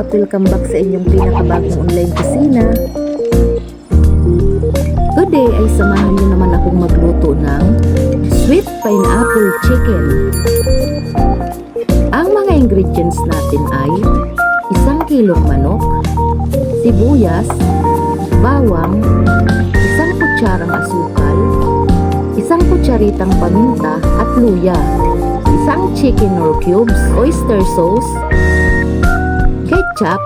at welcome back sa inyong pinakabagong online kusina. Today ay samahan niyo naman akong magluto ng sweet pineapple chicken. Ang mga ingredients natin ay 1 kilong manok, sibuyas, bawang, 1 kutsarang asukal, 1 kutsaritang paminta at luya, 1 chicken or cubes, oyster sauce, ketchup,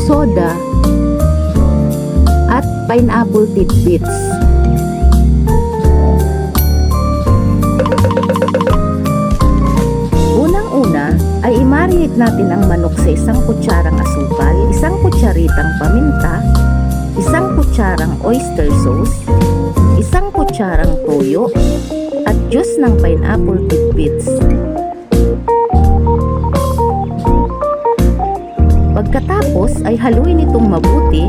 soda, at pineapple tidbits. Unang-una ay i-marinate natin ang manok sa 1 kutsarang asukal, 1 kutsaritang paminta, 1 kutsarang oyster sauce, 1 kutsarang toyo, at juice ng pineapple tidbits. Pagkatapos ay haluin itong mabuti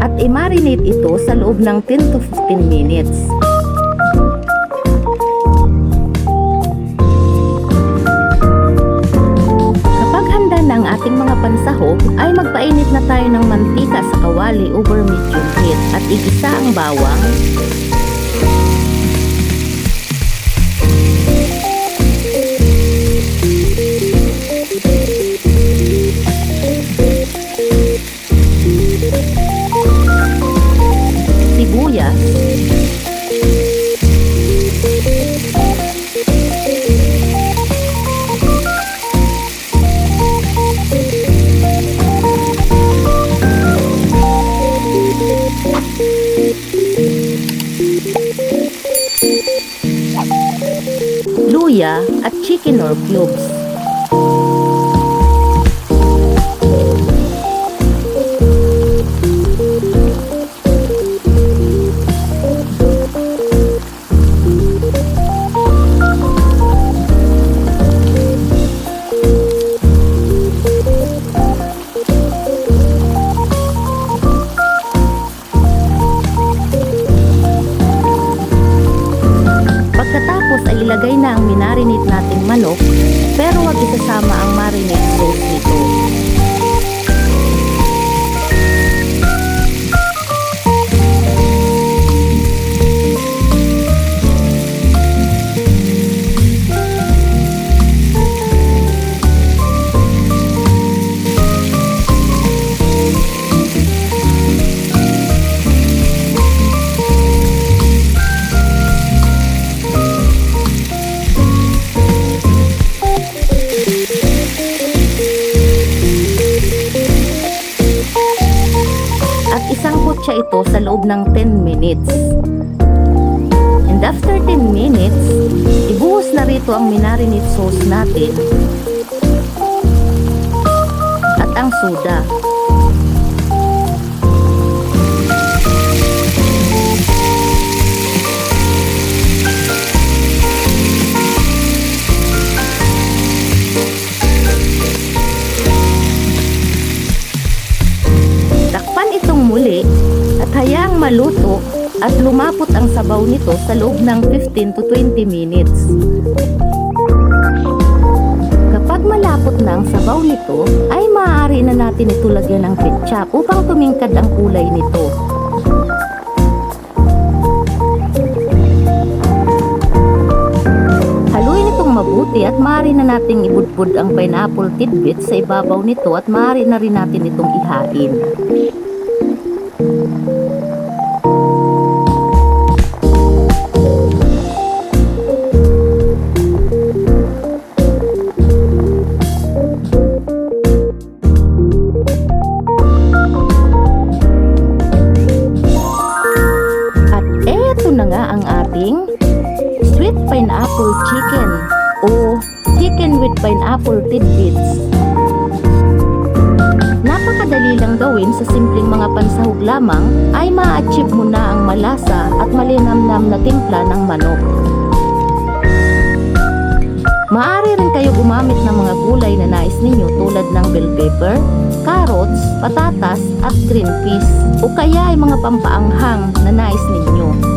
at i-marinate ito sa loob ng 10 to 15 minutes. Kapag handa na ang ating mga pansahog, ay magpainit na tayo ng mantika sa kawali over medium heat at igisa ang bawang, sibuyas, luya at chicken or cubes. Pagkatapos ay ilagay na ang minarinate nating manok, pero huwag isasama ang marinade sauce nito. Isangkot siya ito sa loob ng 10 minutes. And after 10 minutes, ibuhos na rito ang minarinate sauce natin at ang soda. Muli at hayaang maluto at lumapot ang sabaw nito sa loob ng 15 to 20 minutes. Kapag malapot na ang sabaw nito, ay maaari na natin ito lagyan ng ketchup upang tumingkad ang kulay nito. Haluin itong mabuti at maaari na nating ibudbud ang pineapple tidbits sa ibabaw nito at maaari na rin natin itong ihain. At eto na nga ang ating sweet pineapple chicken o chicken with pineapple tidbits. Napakadali lang gawin, sa simpleng mga pansahog lamang ay ma-achieve mo na ang malasa at malinamnam na timpla ng manok. Maaari rin kayo gumamit ng mga gulay na nais ninyo tulad ng bell pepper, carrots, patatas at green peas o kaya ay mga pampaanghang na nais ninyo.